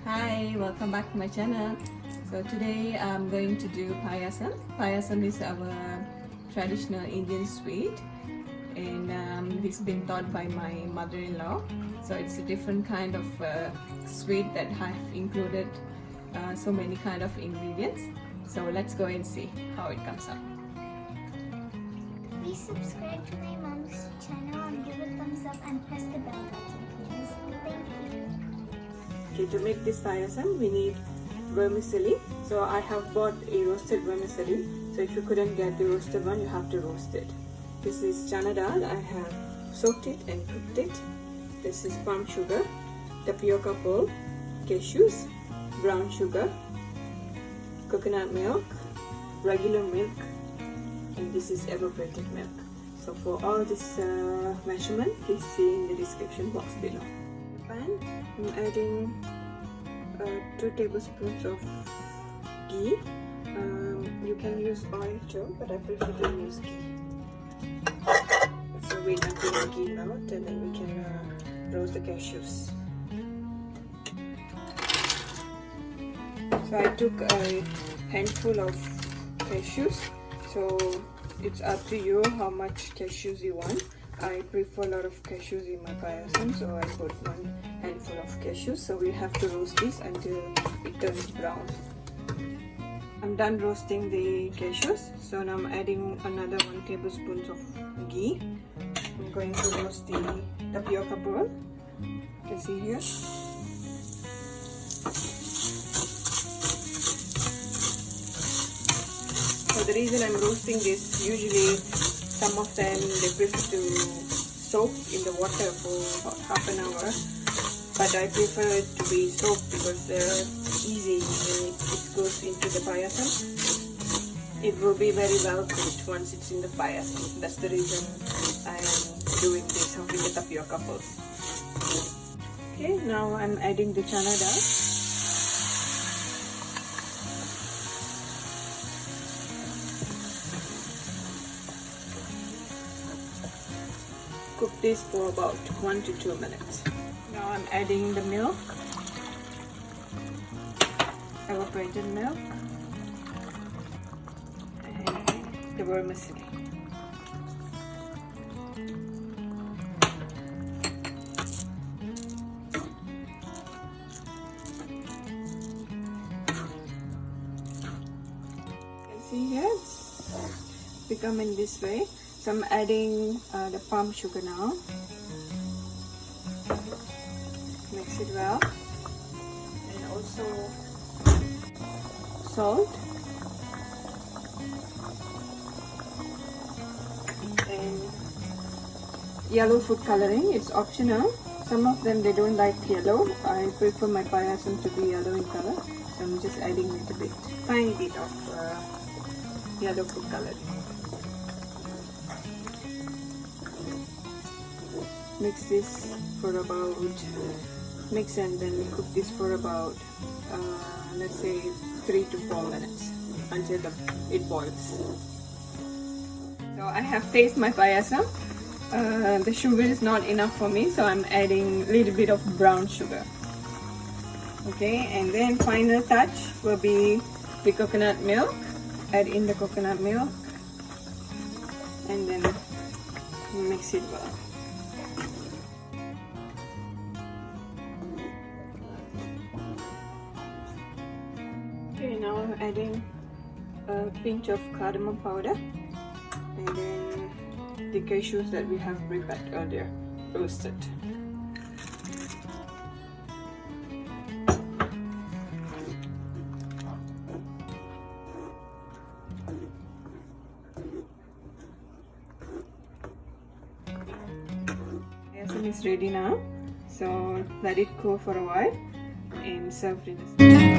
Hi, welcome back to my channel. So today I'm going to do payasam. Payasam is our traditional Indian sweet, and it's been taught by my mother-in-law. So it's a different kind of sweet that have included so many kind of ingredients. So let's go and see how it comes out. Please subscribe to my mom's channel and give a thumbs up and press the bell button, please. Thank you. Okay, to make this payasam we need vermicelli. So I have bought a roasted vermicelli. So if you couldn't get the roasted one, you have to roast it. This is chana dal. I have soaked it and cooked it. This is palm sugar, tapioca pearl, cashews, brown sugar, coconut milk, regular milk, and this is evaporated milk. So for all this measurement, please see in the description box below. Pan, I'm adding 2 tablespoons of ghee. You can use oil too, but I prefer to use ghee. So wait until the ghee melts and then we can roast the cashews. So I took a handful of cashews. So it's up to you how much cashews you want. I prefer a lot of cashews in my payasam, so I put 1 handful of cashews. So we have to roast this until it turns brown. I'm done roasting the cashews, so now I'm adding another 1 tablespoon of ghee. I'm going to roast the tapioca pearl. You can see here. So the reason I'm roasting this, usually some of them they prefer to soak in the water for about half an hour, but I prefer it to be soaked because they're easy when it goes into the payasam. It will be very well cooked once it's in the payasam. That's the reason I am doing this with the tapioca first. Okay, now I'm adding the chana dal. Cook this for about 1 to 2 minutes. Now I'm adding the milk, evaporated milk, and the vermicelli. You can see here it's becoming this way. So I'm adding the palm sugar now. Mix it well. And also salt. And yellow food coloring. It's optional. Some of them they don't like yellow. I prefer my payasam to be yellow in color. So I'm just adding a little bit, tiny bit of yellow food coloring. Mix this for about, mix and then cook this for about, let's say 3 to 4 minutes until it boils. So I have tasted my payasam. The sugar is not enough for me, so I'm adding a little bit of brown sugar. Okay, and then final touch will be the coconut milk. Add in the coconut milk and then mix it well. Okay, now I'm adding a pinch of cardamom powder and then the cashews that we have prepared earlier, roasted. Payasam is ready now, so let it cool for a while and serve in a